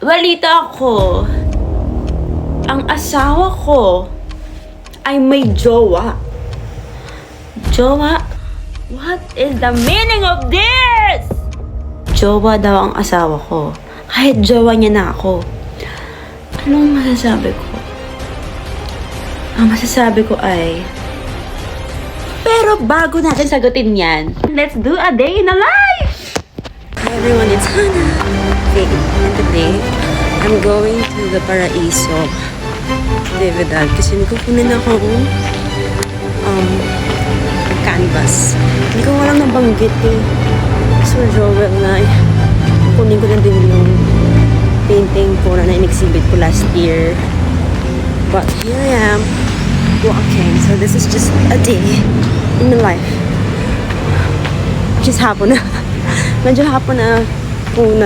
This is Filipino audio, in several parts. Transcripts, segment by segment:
Balita ko, ang asawa ko ay may jowa. Jowa? What is the meaning of this? Jowa daw ang asawa ko. Kahit jowa niya na ako. Anong masasabi ko? Ang masasabi ko ay... Pero bago natin sagutin yan, let's do a day in a life! Hi everyone, it's Hannah. Okay, and today, I'm going to the Paraiso Dividal kasi may kukunin akong canvas. Hindi ko walang nabanggit eh. So, Joel na kukunin ko na din yung painting ko na in-exhibit ko last year. But here I am walking. So, this is just a day in the life. Which is hapon na. Medyo hapon na kung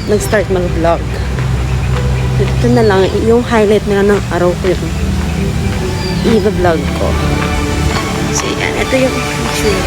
nag-start mag-vlog. Ito na lang, yung highlight na lang ng araw ko yung i-vlog ko. So yan, ito yung picture.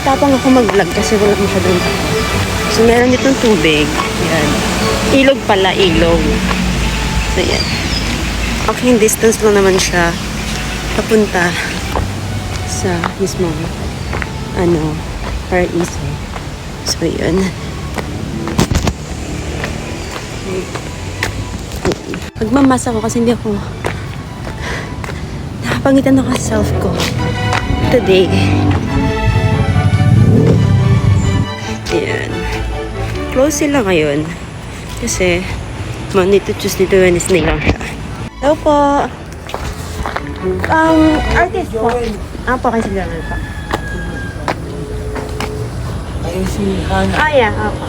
Tapang ako mag-vlog kasi wala masyadong. So meron ditong tubig. Yan. Ilog pala, ilog. So yan. Okay, distance lang naman siya papunta sa mismong Paraiso. So yun. Magmamasa ko kasi hindi ako nakapangitan ako sa self ko today. Ayan. Close sila ngayon kasi Monday to Tuesday to Wednesday lang siya. Hello po. Artist po. Po, kasi Joel po. Ayun si Hannah. Yeah. Opo.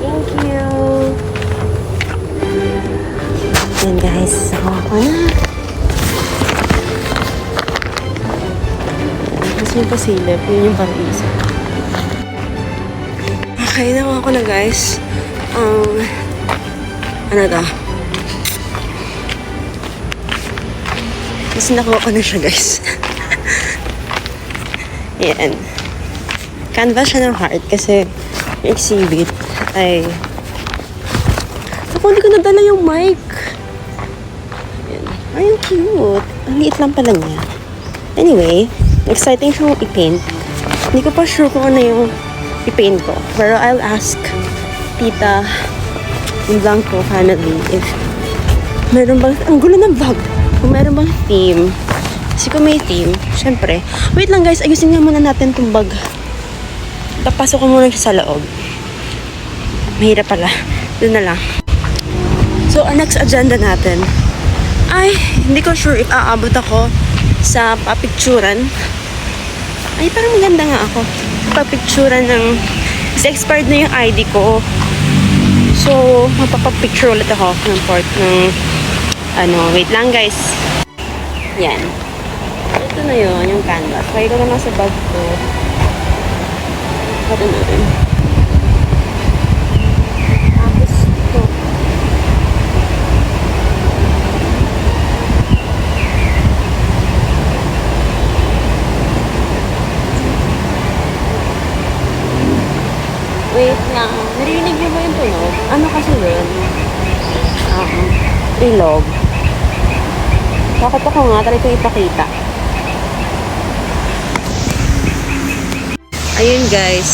Thank you. Yan guys, ako na. Tapos yung pasilip, yun yung Paraiso. Okay, naman ako na guys. Ano to? Kasi nakuha ko na siya guys. Yan. Canvas siya ng heart kasi yung exhibit ay... Ako, hindi ko nadala yung mic. Yan. Ay, ang cute. Ang liit lang pala niya. Anyway, exciting siyang i-paint. Hindi ko pa sure kung ano yung i-paint ko. Pero I'll ask Tita yung Blanco family if meron bang... Ang gulo ng vlog. Kung meron bang theme. Kasi kung may theme, syempre. Wait lang guys, ayusin nga muna natin itong bag. Papasok ko muna siya sa loob. Mahirap pala. Doon na lang. So, our next agenda natin ay, hindi ko sure if aabot ako sa papicturan. Ay, parang maganda nga ako. Papicturan ng... Kasi expired na yung ID ko. So, mapapapicture ulit ako ng port ng... wait lang guys. Yan. Ito na yun, yung canvas. Kaya ko na lang sa bag ko. Ito na yun. Tapos ito. Wait lang. Narinig niyo ba yung tunog? Ano kasi yun? Ilog. Bakit ako nga? Try ko ipakita. Ayun guys.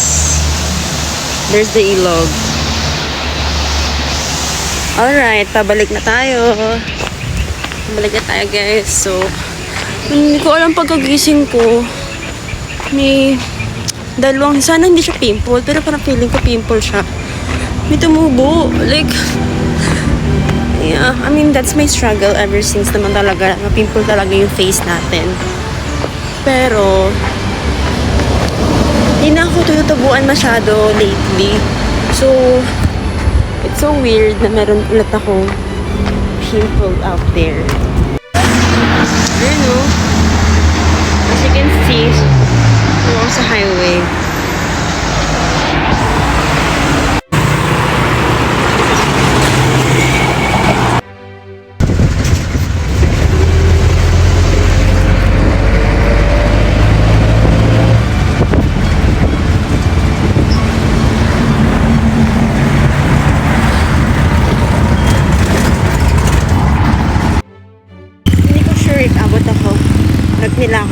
There's the ilog. Alright, pabalik na tayo. Pabalik na tayo guys. So, hindi ko alam pagkagising ko. May dalawang, sana hindi siya pimple, pero parang feeling ko pimple siya. May tumubo. Like, yeah, I mean, that's my struggle ever since naman talaga, na-pimple talaga yung face natin. Pero, hindi na ako tutubuan masyado lately. So, it's so weird na meron ulit akong pimple out there. Ayun o. As you can see, along sa highway.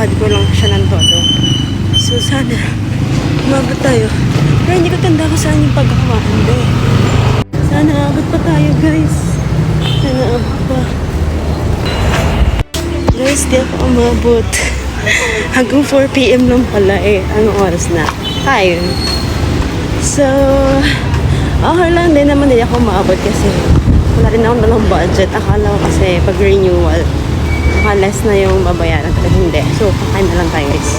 nilakad ko lang siya ng todo. So, sana umabot tayo. Pero hindi ko tanda kung saan yung pagkakawaan, be. Sana abot pa tayo, guys. Sana abot pa. Guys, di ako umabot. Hanggang 4 PM lang pala eh. Anong oras na? 5. So, okay lang din naman din ako umabot kasi wala rin ako nalang budget. Akala ko kasi pag renewal, less na yung babayaran. Pero hindi. So, kakain na lang tayo, guys.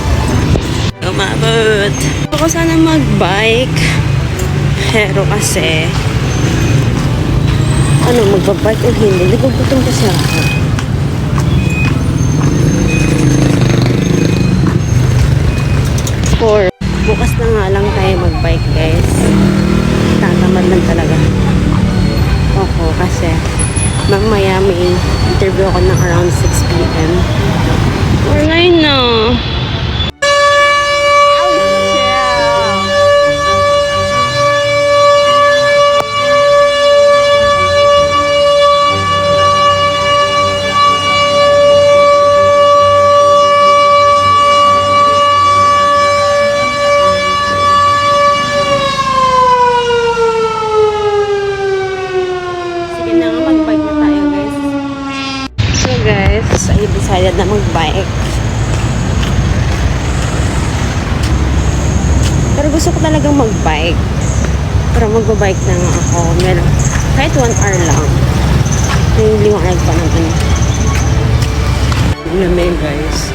Umabot. Ako sana mag-bike. Pero kasi, magbabike o hindi? Nagugutom kasi ako. Bukas na nga lang tayo mag-bike, guys. Tatamad lang talaga ako kasi mamaya may interview ako ng around 6 PM. Or 9 na. I decided na mag-bike. Pero gusto ko talagang mag-bike. Pero mag-bike na nga ako. Meron, kahit 1 hour lang. Yung liwanag pa naman. Lamig, guys.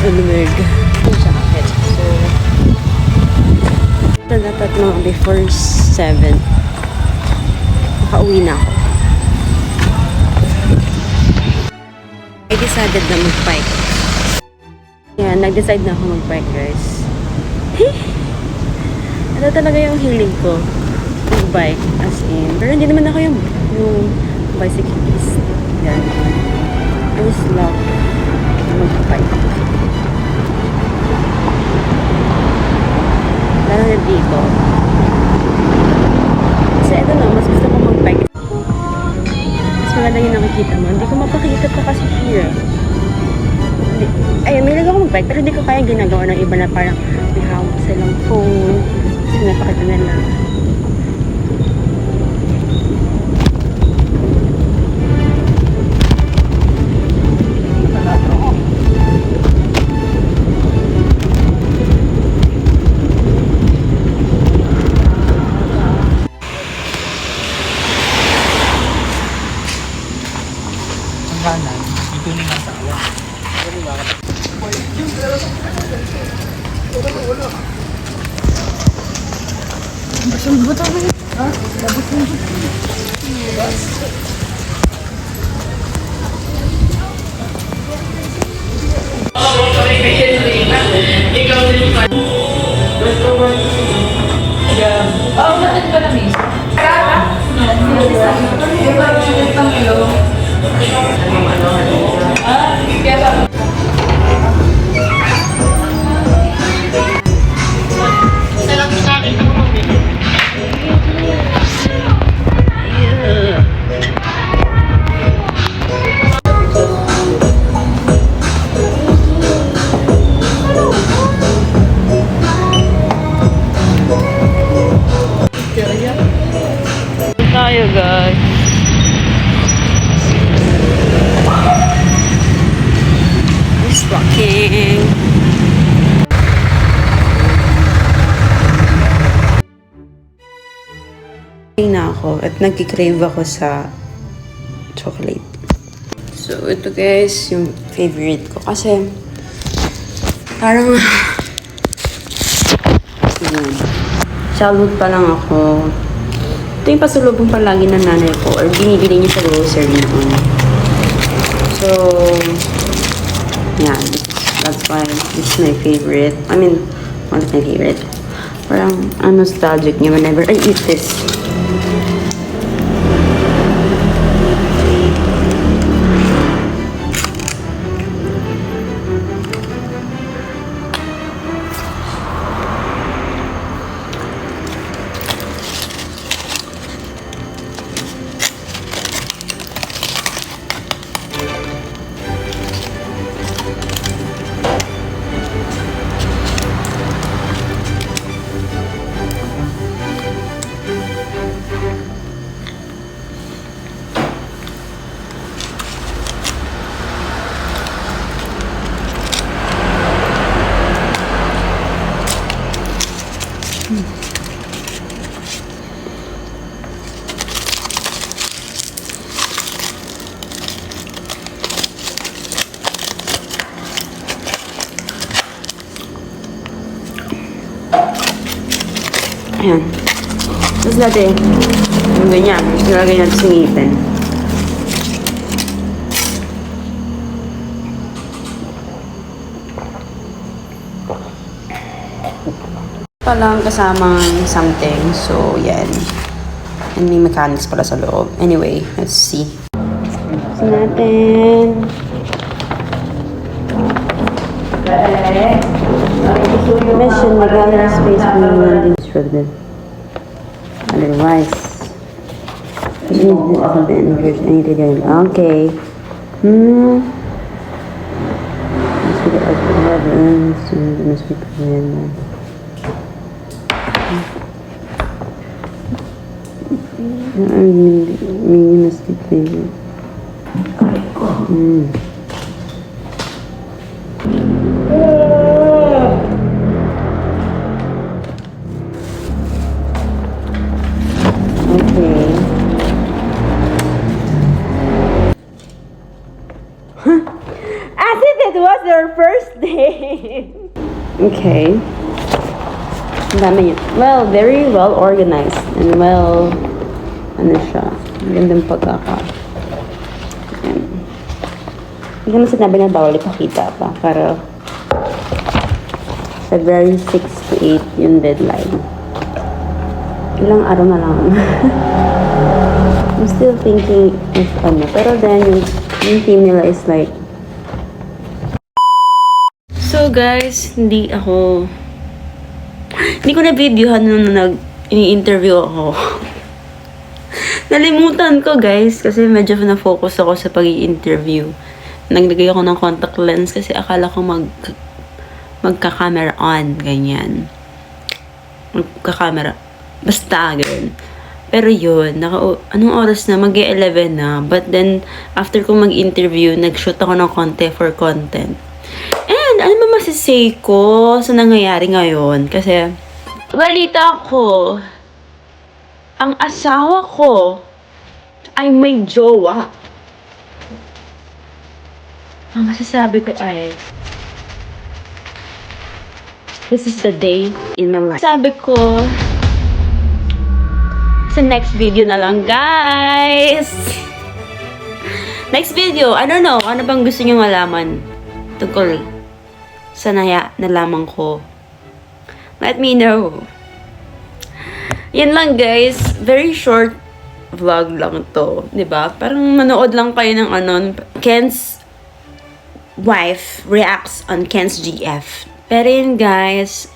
Lamig. Yung jacket. So, dapat mga before 7. Makauwi na ako. I decided na mag-bike. Yan, nag-decide na ako mag-bike, guys. Ito talaga yung hilig ko. Mag-bike, as in. Pero hindi naman ako yung bicyclist. Yan. I just love mag-bike. Lalo na dito. Kasi ito na, mas gusto ko mag-bike. Maganda yung nakikita mo. Hindi ko mapakita pa kasi here. Ayun, may ako mag-bike pero hindi ko kaya ginagawa ng iba na parang may hawak silang phone. Kasi napakita nila. Hana, ito ni ang asawa. Tayo, guys. Just walking. Na ako at nagki-crave ako sa chocolate. So, ito guys, yung favorite ko. Kasi, parang, childhood pa lang ako. Ito yung pasulubong palagi ng nanay ko or binibili niya sa grocery noon. So, yeah, that's why this is my favorite. I mean, one of my favorite. Parang, nostalgic niya whenever I eat this. Ayan. Tapos natin, yung ganyan, nilagay natin sa ngipin. Palang kasamang something, so yan. And may mechanics pala sa loob. Anyway, let's see. Tapos natin. Mission, the gallery space being instructed. Otherwise, you need to the inversion. I need to do it. Okay. Let's get out of heaven. Soon must be prepared. You must be prepared. Okay. As if it was your first day. Okay. Ang dami yun. Well, very well organized. And well, ano siya. Magandang pagkaka. Ayan. Hindi naman sinabi na bawal ipakita pa. Para February 6 to 8 yung deadline. Ilang araw na lang. I'm still thinking if ano. Pero then, yung team nila is like... So guys, hindi ko na-videohan nung ini-interview ako. Nalimutan ko guys, kasi medyo na-focus ako sa pag-i-interview. Naglagay ako ng contact lens kasi akala ko magka-camera on, ganyan. Magka-camera. Basta, ganyan. Pero yun, anong oras na? Mag-11 na. But then, after ko mag-interview, nag-shoot ako ng konti for content. And, ano ba masisay ko sa nangyayari ngayon? Kasi, balita ko, ang asawa ko ay may jowa. Ang masasabi ko ay, this is the day in my life. Sabi ko, sa next video na lang, guys. Next video, I don't know, ano bang gusto niyo malaman tungkol sa nalaman ko? Let me know. Yan lang, guys. Very short vlog lang to, 'di ba? Parang manood lang kayo ng Ken's wife reacts on Ken's GF. Pero yun, guys,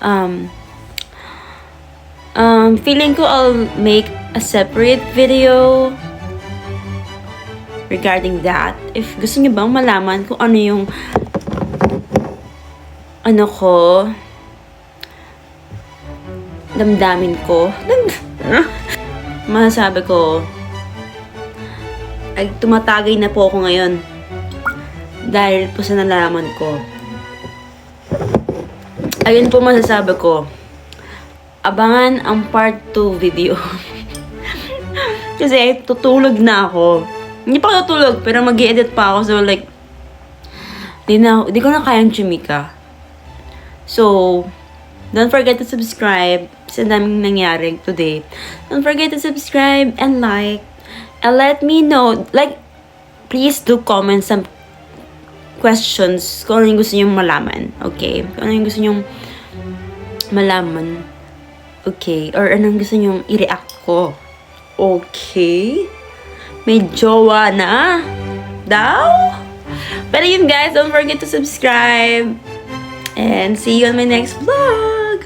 feeling ko I'll make a separate video regarding that. If gusto niyo bang malaman kung ano yung damdamin ko. Masasabi ko, ay tumatagay na po ako ngayon dahil po sa nalaman ko. Ayun po masasabi ko. Abangan ang part 2 video. Kasi tutulog na ako. Hindi pa ako tutulog, pero mag-i-edit pa ako. So like, di ko na kayang chumika. So, don't forget to subscribe. Kasi daming nangyari today. Don't forget to subscribe and like. And let me know. Like, please do comment some questions kung ano yung gusto nyong malaman. Okay? Kung ano yung gusto nyong malaman. Okay? Or anong gusto nyong i-react ko. Okay? May jowa na daw? Pero yun, guys, don't forget to subscribe. And see you on my next vlog.